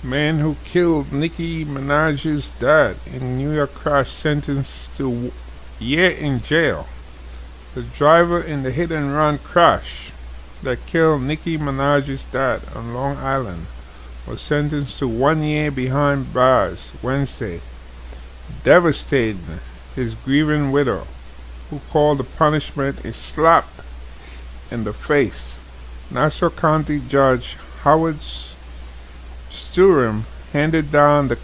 Man who killed Nicki Minaj's dad in New York crash sentenced to year in jail. The driver in the hit and run crash that killed Nicki Minaj's dad on Long Island was sentenced to 1 year behind bars Wednesday, devastating his grieving widow, who called the punishment a slap in the face. Nassau County Judge Howard Sturim handed down the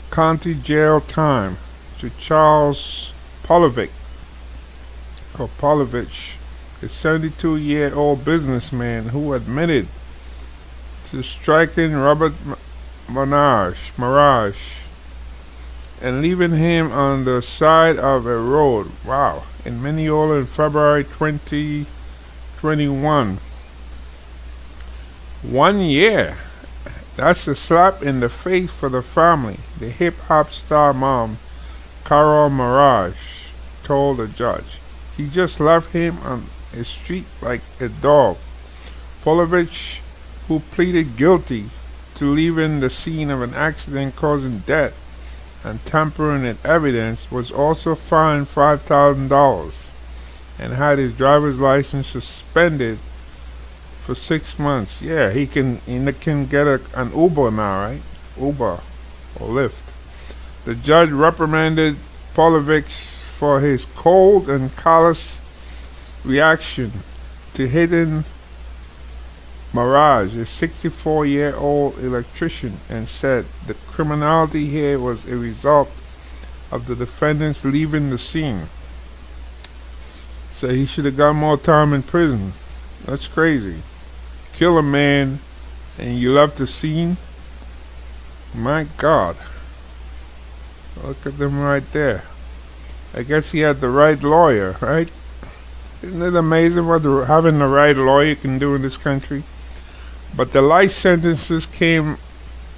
county jail time to Charles Polevich, a 72-year-old businessman who admitted to striking Robert Maraj and leaving him on the side of a road. Wow. In Mineola in February 2021. 1 year. That's a slap in the face for the family, the hip-hop star mom, Carol Maraj, told the judge. He just left him on a street like a dog. Polevich, who pleaded guilty to leaving the scene of an accident causing death and tampering in evidence, was also fined $5,000 and had his driver's license suspended for 6 months. Yeah, he can get an Uber now, right? Uber or Lyft. The judge reprimanded Polevich for his cold and callous reaction to hitting Maraj, a 64-year-old electrician, and said the criminality here was a result of the defendants leaving the scene. So he should have got more time in prison. That's crazy. Kill a man and you left the scene? My God. Look at them right there. I guess he had the right lawyer, right? Isn't it amazing what having the right lawyer can do in this country? But the life sentences came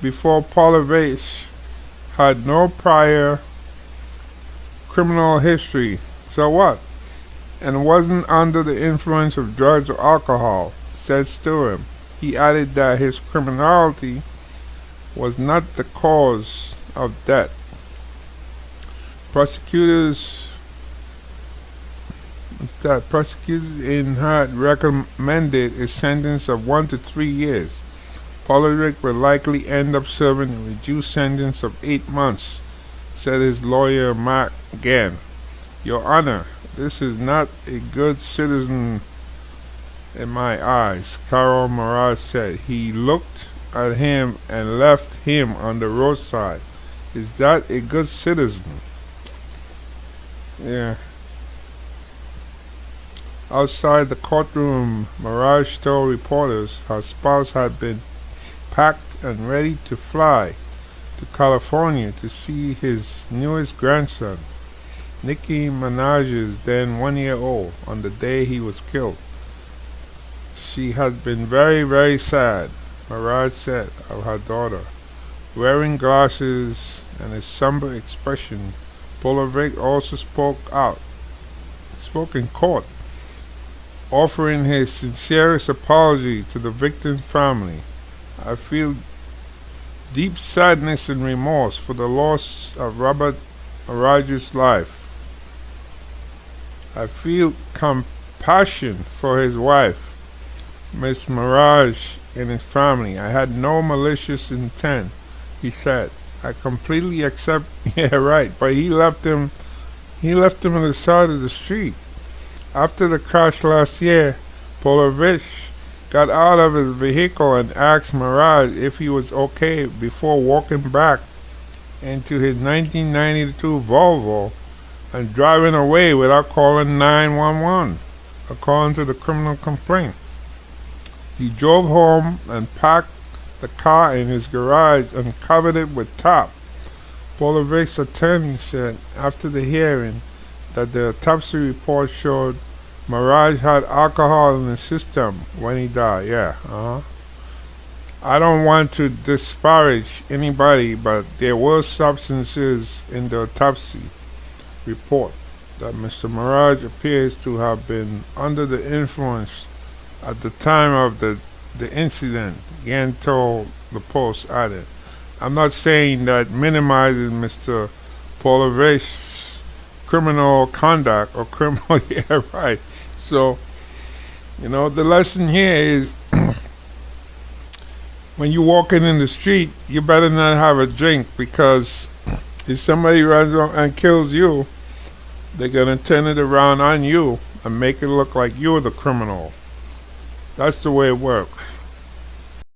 before Polevich had no prior criminal history. So what? And wasn't under the influence of drugs or alcohol, said Sturim. He added that his criminality was not the cause of death. Prosecutors had recommended a sentence of 1 to 3 years. Polevich will likely end up serving a reduced sentence of 8 months, said his lawyer Mark Gann. Your Honor, this is not a good citizen in my eyes, Carol Maraj said. He looked at him and left him on the roadside. Is that a good citizen? Yeah. Outside the courtroom, Maraj told reporters her spouse had been packed and ready to fly to California to see his newest grandson, Nicki Minaj's then 1 year old, on the day he was killed. She had been very, very sad, Maraj said of her daughter. Wearing glasses and a somber expression, Polevich also spoke in court, offering his sincerest apology to the victim's family. I feel deep sadness and remorse for the loss of Robert Maraj's life. I feel compassion for his wife, Miss Maraj, and his family. I had no malicious intent, he said. I completely accept. Yeah, right. But he left him on the side of the street. After the crash last year, Polevich got out of his vehicle and asked Maraj if he was okay before walking back into his 1992 Volvo and driving away without calling 911, according to the criminal complaint. He drove home and parked the car in his garage and covered it with tarp. Polevich's attorney said after the hearing that the autopsy report showed Maraj had alcohol in his system when he died. I don't want to disparage anybody, but there were substances in the autopsy report that Mr. Maraj appears to have been under the influence at the time of the incident, Gann told the Post added. I'm not saying that minimizing Mr. Polevich's criminal conduct or criminal. Yeah, right. So, the lesson here is when you're walking in the street, you better not have a drink, because if somebody runs and kills you, they're gonna turn it around on you and make it look like you're the criminal. That's the way it works.